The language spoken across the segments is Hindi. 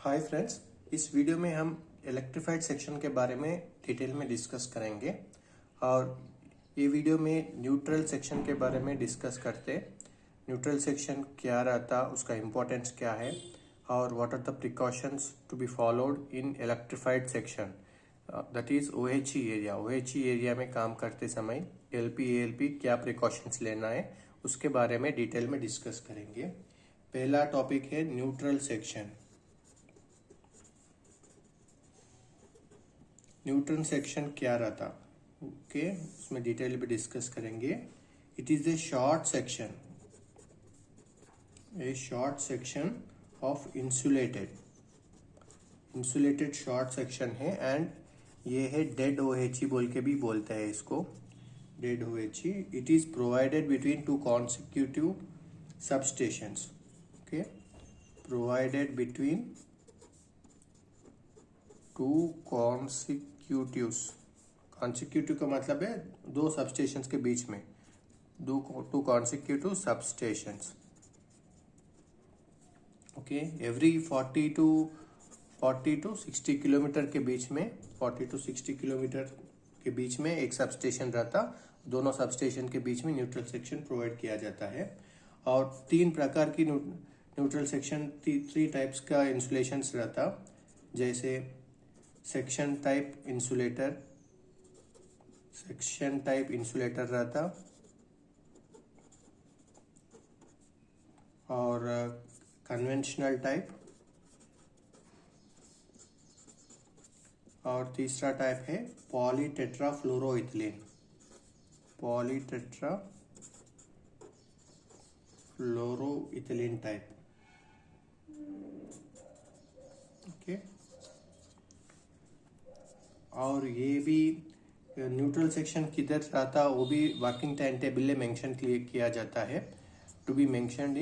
हाय फ्रेंड्स, इस वीडियो में हम इलेक्ट्रीफाइड सेक्शन के बारे में डिटेल में डिस्कस करेंगे और ये वीडियो में न्यूट्रल सेक्शन के बारे में डिस्कस करते। न्यूट्रल सेक्शन क्या रहता, उसका इम्पोर्टेंस क्या है और what are the precautions to be followed in electrified section, that is OHE area. OHE area में काम करते समय एलपी क्या प्रिकॉशंस लेना है उसके बारे में डिटेल में डिस्कस करेंगे। पहला टॉपिक है न्यूट्रल सेक्शन। न्यूट्रल सेक्शन क्या रहता, ओके, उसमें डिटेल में डिस्कस करेंगे। It is a short section of insulated short section है एंड ये है डेड ओएचई बोल के भी बोलते हैं इसको, dead OHE. It is provided between two consecutive substations, okay, provided between two consecutive का मतलब है दो सबस्टेशंस के बीच में, two consecutive substations, okay. Every 40 to 60 kilometre के बीच में, 40 टू 60 किलोमीटर के बीच में एक सबस्टेशन रहता। दोनों सबस्टेशन के बीच में न्यूट्रल सेक्शन प्रोवाइड किया जाता है। और तीन प्रकार की न्यूट्रल सेक्शन, थ्री टाइप्स का इंसुलेशंस रहता, जैसे सेक्शन टाइप इंसुलेटर रहता और कन्वेंशनल टाइप, और तीसरा टाइप है पॉलीटेट्राफ्लोरोइथिलीन टाइप, ओके। और ये भी न्यूट्रल सेक्शन किधर रहता वो भी वर्किंग टाइम टेबल में मेंशन किया जाता है, to be mentioned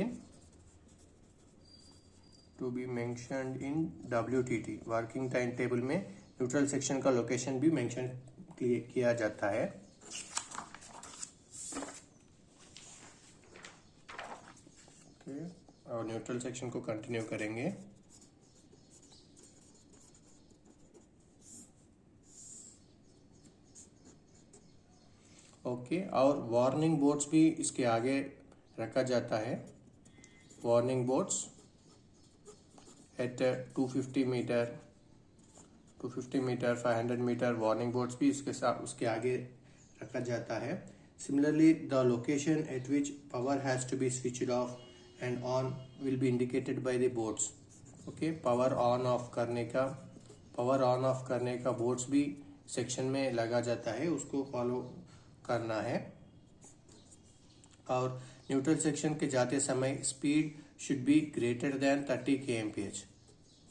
in WTT, working time table में न्यूट्रल सेक्शन का लोकेशन भी मेंशन किया जाता है। ओके, और न्यूट्रल सेक्शन को कंटिन्यू करेंगे। ओके, और वार्निंग बोर्ड्स भी इसके आगे रखा जाता है। Warning boards at 250 metre 500 metre warning boards भी उसके आगे रखा जाता है। Similarly the location at which power has to be switched off and on will be indicated by the boards, okay. Power on off करने का बोर्ड्स भी सेक्शन में लगा जाता है, उसको फॉलो करना है। और न्यूट्रल सेक्शन के जाते समय speed should be greater than 30 kmph,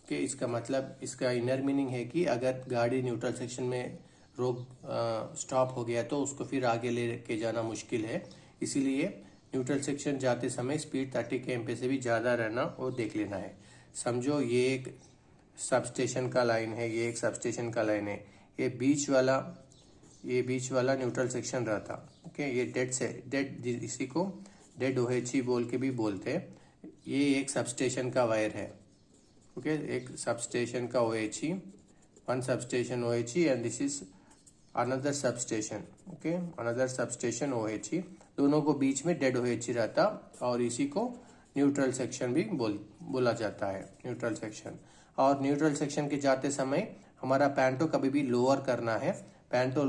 okay. इसका मतलब, इसका इनर मीनिंग है कि अगर गाड़ी न्यूट्रल सेक्शन में स्टॉप हो गया तो उसको फिर आगे ले के जाना मुश्किल है, इसीलिए न्यूट्रल सेक्शन जाते समय स्पीड 30 kmph से भी ज़्यादा रहना वो देख लेना है। समझो ये एक सबस्टेशन का लाइन है, ये बीच वाला न्यूट्रल सेक्शन रहता, ओके। ये डेड इसी को डेड ओएचई बोल के भी बोलते हैं। ये एक सबस्टेशन का वायर है, ओके, एक सबस्टेशन का OHE, one substation OHE and this is another substation, okay, another substation OHE. दोनों को बीच में डेड ओएचई रहता और इसी को न्यूट्रल सेक्शन भी बोला जाता है, न्यूट्रल सेक्शन। और न्यूट्रल सेक्शन के जाते समय हमारा पैंटो कभी भी लोअर करना है। पैंटो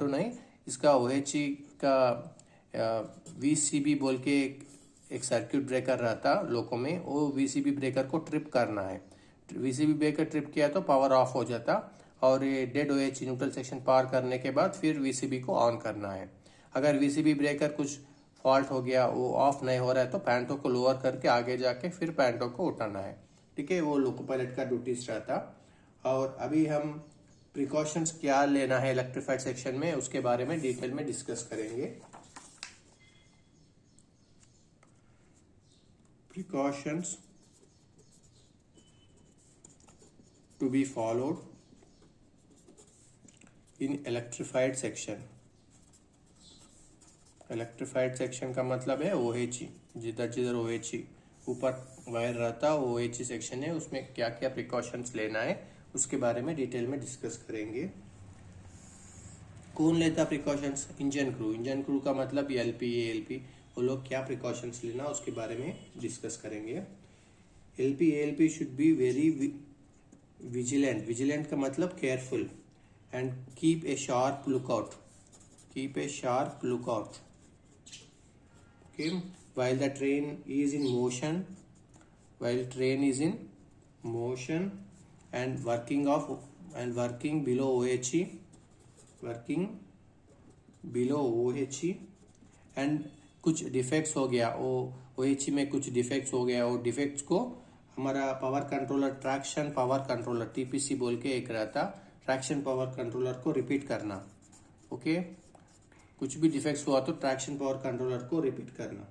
नहीं, इसका ओएचई का VCB बोल के एक सर्किट ब्रेकर रहता लोको में, वो VCB ब्रेकर को ट्रिप करना है। VCB ब्रेकर ट्रिप किया तो पावर ऑफ हो जाता और ये डेड ओएचई न्यूट्रल सेक्शन पार करने के बाद फिर VCB को ऑन करना है। अगर VCB ब्रेकर कुछ फॉल्ट हो गया, वो ऑफ नहीं हो रहा है, तो पैंटो को लोअर करके आगे जाके फिर पैंटो को उठाना है, ठीक है। वो लोको पायलट का ड्यूटीज रहता। और अभी हम प्रिकॉशंस क्या लेना है इलेक्ट्रीफाइड सेक्शन में उसके बारे में डिटेल में डिस्कस करेंगे। Precautions to be followed in electrified section. Electrified section का मतलब है ओएचई, जिधर जिधर ओएचई ऊपर वायर रहता वो OHC सेक्शन है, उसमें क्या क्या प्रिकॉशंस लेना है उसके बारे में डिटेल में डिस्कस करेंगे। कौन लेता precautions? Engine crew. Engine crew का मतलब LP ALP, वो लोग क्या प्रिकॉशंस लेना उसके बारे में डिस्कस करेंगे। LP ALP should be very vigilant. Vigilant का मतलब careful and keep a sharp lookout. Keep a sharp lookout okay while the train is in motion, while train is in motion and working below OHE, working below OHE and कुछ डिफेक्ट्स हो गया, वो OHE में कुछ डिफेक्ट्स हो गया, वो डिफेक्ट्स को हमारा power controller, traction power controller TPC बोल के एक रहता, ट्रैक्शन पावर कंट्रोलर को रिपीट करना। ओके कुछ भी डिफेक्ट्स हुआ तो ट्रैक्शन पावर कंट्रोलर को रिपीट करना।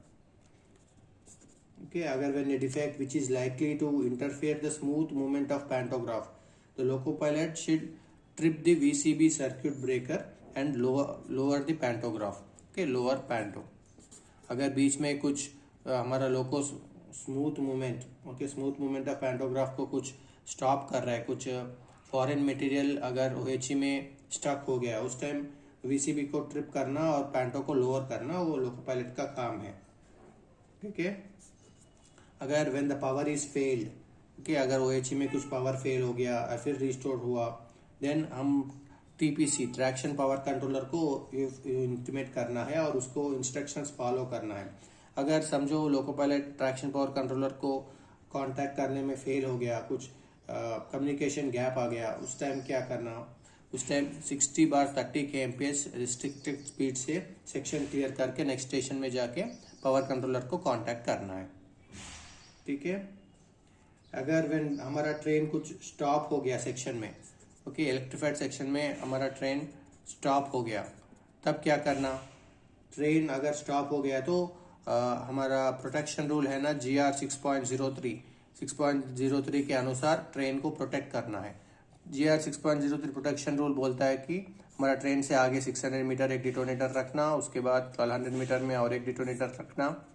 Okay, अगर when a defect which is likely to interfere the smooth movement of pantograph, the loco pilot should trip the VCB circuit breaker and lower the pantograph. Okay, lower panto. अगर बीच में कुछ हमारा loco smooth movement, okay smooth movement of pantograph को कुछ स्टॉप कर रहा है, कुछ फॉरेन मटेरियल अगर OHE में स्टक हो गया, उस टाइम VCB को ट्रिप करना और पैंटो को लोअर करना वो लोको पायलट का काम है। ठीक है, अगर when the power is failed, okay अगर OHE में कुछ पावर फेल हो गया और फिर रिस्टोर हुआ, देन हम TPC ट्रैक्शन पावर कंट्रोलर को इंटीमेट करना है और उसको इंस्ट्रक्शंस फॉलो करना है। अगर समझो loco pilot traction power controller को कांटेक्ट करने में फेल हो गया, कुछ कम्युनिकेशन गैप आ गया, उस टाइम क्या करना? उस टाइम 60/30 kmph रिस्ट्रिक्टेड स्पीड से सेक्शन क्लियर करके नेक्स्ट स्टेशन में जाके पावर कंट्रोलर को कांटेक्ट करना है। ठीक है, अगर व्हेन हमारा ट्रेन कुछ स्टॉप हो गया सेक्शन में, ओके इलेक्ट्रिफाइड सेक्शन में हमारा ट्रेन स्टॉप हो गया, तब क्या करना? ट्रेन अगर स्टॉप हो गया तो हमारा प्रोटेक्शन रूल है ना GR 6.03 के अनुसार ट्रेन को प्रोटेक्ट करना है। GR 6.03 प्रोटेक्शन रूल बोलता है कि हमारा ट्रेन से आगे 600 मीटर एक डिटोनेटर रखना, उसके बाद 1200 मीटर में और एक डिटोनेटर रखना,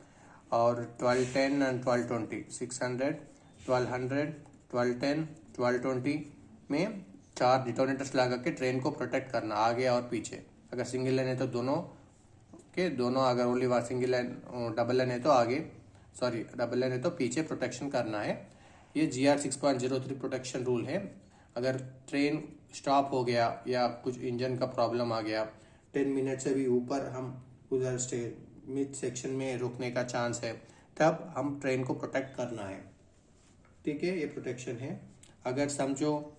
और 1210 एंड 1220, 600, 1200, 1210, 1220 में 4 डिटोनेटर्स लगा के ट्रेन को प्रोटेक्ट करना आगे और पीछे। अगर सिंगल लाइन है तो दोनों के दोनों, अगर only single line, double line है तो आगे, सॉरी डबल लाइन है तो पीछे प्रोटेक्शन करना है। ये GR 6.03 प्रोटेक्शन रूल है। अगर ट्रेन स्टॉप हो गया या कुछ इंजन का प्रॉब्लम आ गया, 10 मिनट से भी ऊपर हम उधर मिड सेक्शन में रुकने का चांस है, तब हम ट्रेन को प्रोटेक्ट करना है। ठीक है, ये प्रोटेक्शन है। अगर समझो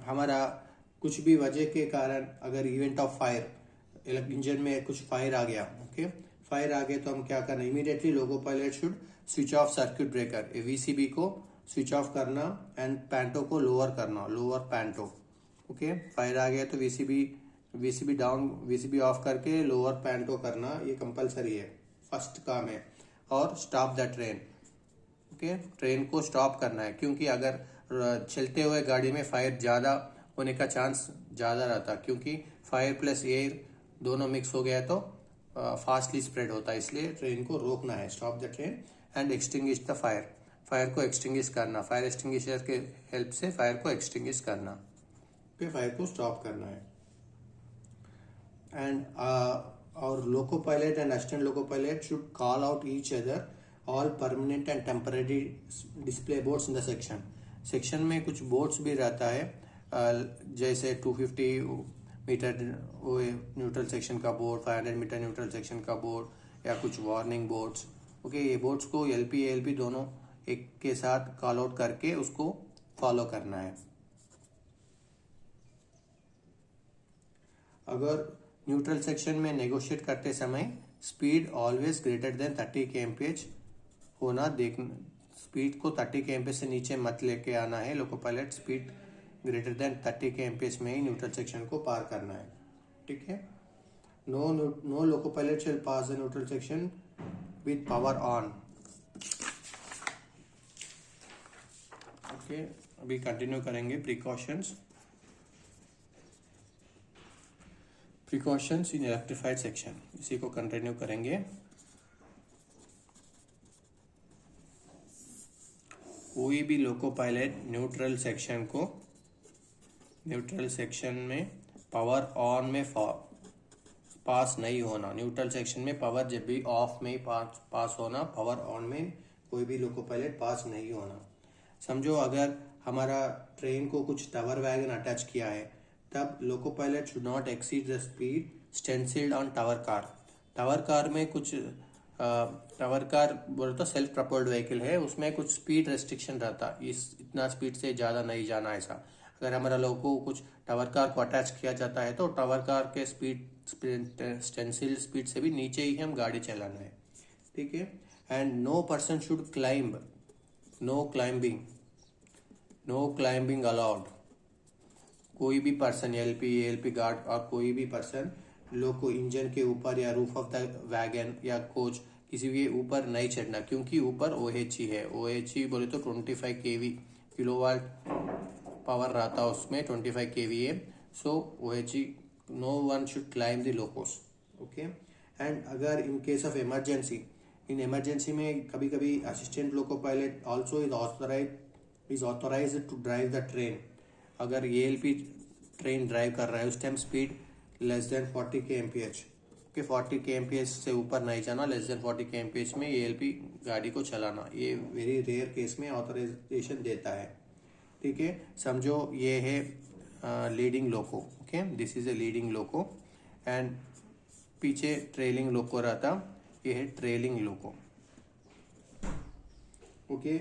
हमारा कुछ भी वजह के कारण अगर इवेंट ऑफ फायर, इंजन में कुछ फायर आ गया, ओके फायर आ गया, तो हम क्या करना? Immediately loco pilot should switch off circuit breaker, VCB को स्विच ऑफ करना एंड पैंटो को लोअर करना, लोअर पैंटो। ओके फायर आ गया तो VCB डाउन, VCB ऑफ करके लोअर पैंटो करना, ये कंपलसरी है, फर्स्ट काम है। और stop the train, okay train को स्टॉप करना है, क्योंकि अगर चलते हुए गाड़ी में फायर ज़्यादा होने का चांस ज़्यादा रहता, क्योंकि फायर प्लस एयर दोनों मिक्स हो गया तो फास्टली स्प्रेड होता है, इसलिए ट्रेन को रोकना है। Stop the train and extinguish the fire, fire को एक्सटिंग्विश करना, फायर एक्सटिंग्विशर के हेल्प से फायर को एक्सटिंग्विश करना, ओके फायर को स्टॉप करना है। And our loco pilot and assistant loco pilot should call out each other all permanent and temporary display boards in the section. Section में कुछ बोर्ड्स भी रहता है, जैसे 250 मीटर न्यूट्रल सेक्शन का बोर्ड, 500 मीटर न्यूट्रल सेक्शन का बोर्ड, या कुछ वार्निंग बोर्ड्स। ओके ये बोर्ड्स को LP ALP दोनों एक के साथ कॉल आउट करके उसको फॉलो करना है। अगर न्यूट्रल सेक्शन में नेगोशिएट करते समय speed always greater than 30 kmph होना देखना, स्पीड को 30 kmph से नीचे मत लेके आना है। Loco pilot speed greater than 30 kmph में ही न्यूट्रल सेक्शन को पार करना है। ठीक है, no loco pilot shall pass the neutral section with power on. Okay अभी कंटिन्यू करेंगे प्रिकॉशंस इन इलेक्ट्रिफाइड सेक्शन, इसी को कंटिन्यू करेंगे। कोई भी लोको पायलट न्यूट्रल सेक्शन में पावर ऑन में पास नहीं होना। न्यूट्रल सेक्शन में पावर जब भी ऑफ में पास होना, पावर ऑन में कोई भी लोको पायलट पास नहीं होना। समझो अगर हमारा ट्रेन को कुछ टावर वैगन अटैच किया है, तब loco pilot should not exceed the speed stencilled on tower car. Tower car में कुछ टावर कार बोले तो सेल्फ प्रपोल्ड व्हीकल है, उसमें कुछ स्पीड रेस्ट्रिक्शन रहता, इतना स्पीड से ज़्यादा नहीं जाना। ऐसा अगर हमारा लोगों को कुछ टावर कार को अटैच किया जाता है तो टावर कार के स्टेंसिल स्पीड से भी नीचे ही हम गाड़ी चलाना है, ठीक है। And no person should climb, no climbing allowed. कोई भी पर्सन एलपी गार्ड और कोई भी पर्सन लोको इंजन के ऊपर या रूफ ऑफ द वैगन या कोच किसी के ऊपर नहीं चढ़ना, क्योंकि ऊपर OHE है। OHE बोले तो 25 kV किलोवाट पावर रहता, उसमें 25 kVA। So OHE no one should climb the locos, okay. And अगर इन केस ऑफ इमरजेंसी में कभी कभी assistant loco pilot also is authorised to drive the train. अगर ALP ट्रेन ड्राइव कर रहा है उस time speed less than 40 kmph, के 40 kmph से ऊपर नहीं जाना, लेस देन 40 kmph में ALP गाड़ी को चलाना। ये वेरी रेयर केस में ऑथराइजेशन देता है, ठीक है। समझो ये है leading loco, okay, this is a leading loco and पीछे ट्रेलिंग लोको रहता, ये है ट्रेलिंग लोको, ओके।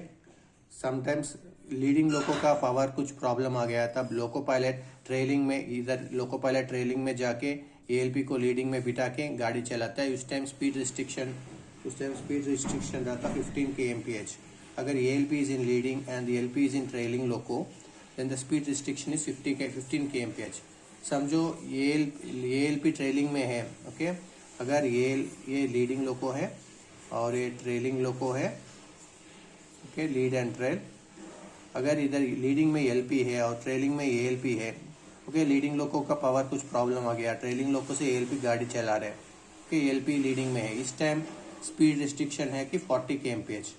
समटाइम्स लीडिंग लोको का पावर कुछ प्रॉब्लम आ गया, तब लोको पायलट ट्रेलिंग में, इधर लोको पायलट ट्रेलिंग में जाके ALP को लीडिंग में बिठा के गाड़ी चलाता है। उस टाइम स्पीड रिस्ट्रिक्शन रहता 15 kmph। अगर ALP is in leading and LP is in trailing loco, then the speed restriction is 15 kmph। समझो ALP ट्रेलिंग में है, ओके। अगर ये लीडिंग लोको है और ये ट्रेलिंग लोको है, ओके, लीड एंड ट्रेल। अगर इधर लीडिंग में LP है और ट्रेलिंग में ALP है, ओके, लीडिंग लोको का पावर कुछ प्रॉब्लम आ गया, ट्रेलिंग लोको से ALP गाड़ी चला रहे, ओके, LP लीडिंग में है। इस टाइम स्पीड रिस्ट्रिक्शन है कि 40 kmph,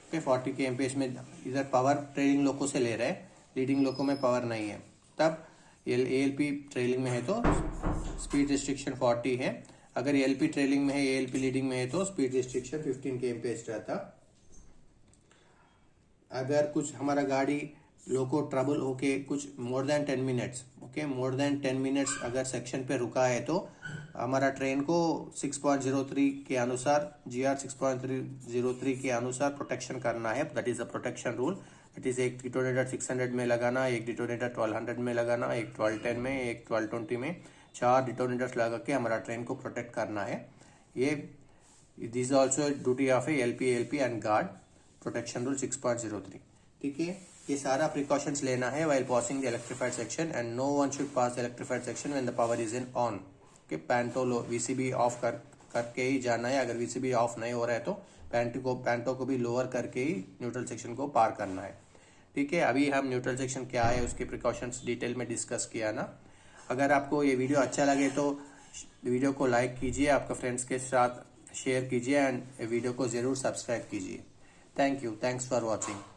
ओके, 40 kmph में इधर पावर ट्रेलिंग लोको से ले रहे हैं, लीडिंग लोको में पावर नहीं है, तब ALP ट्रेलिंग में है तो स्पीड रिस्ट्रिक्शन 40 है। अगर LP ट्रेलिंग में है, ALP लीडिंग में है तो स्पीड रिस्ट्रिक्शन 15 kmph रहता। अगर कुछ हमारा गाड़ी लोको ट्रबल होके कुछ more than 10 minutes, okay, more than 10 minutes अगर सेक्शन पे रुका है तो हमारा ट्रेन को 6.03 के अनुसार, GR 6.03 के अनुसार प्रोटेक्शन करना है। That is a protection rule. That is एक डिटोनेटर 600 में लगाना, एक डिटोनेटर 1200 में लगाना, एक 1210 में, एक 1220 में, 4 डिटोनेटर्स लगा के हमारा ट्रेन को प्रोटेक्ट करना है। ये this also duty of LP and guard protection rule 6.03, ठीक है। ये सारा प्रिकॉशंस लेना है while passing the electrified section and no one should pass the electrified section when the power is in on, okay। पैंटो VCB of करके ही जाना है। अगर VCB ऑफ नहीं हो रहा है तो पैंटो को भी लोअर करके ही न्यूट्रल सेक्शन को पार करना है, ठीक है। अभी हम न्यूट्रल सेक्शन क्या है उसके प्रिकॉशंस डिटेल में डिस्कस किया ना। अगर आपको ये वीडियो अच्छा लगे तो वीडियो को लाइक कीजिए, आपके फ्रेंड्स के साथ शेयर कीजिए एंड वीडियो को जरूर सब्सक्राइब कीजिए। Thank you, thanks for watching.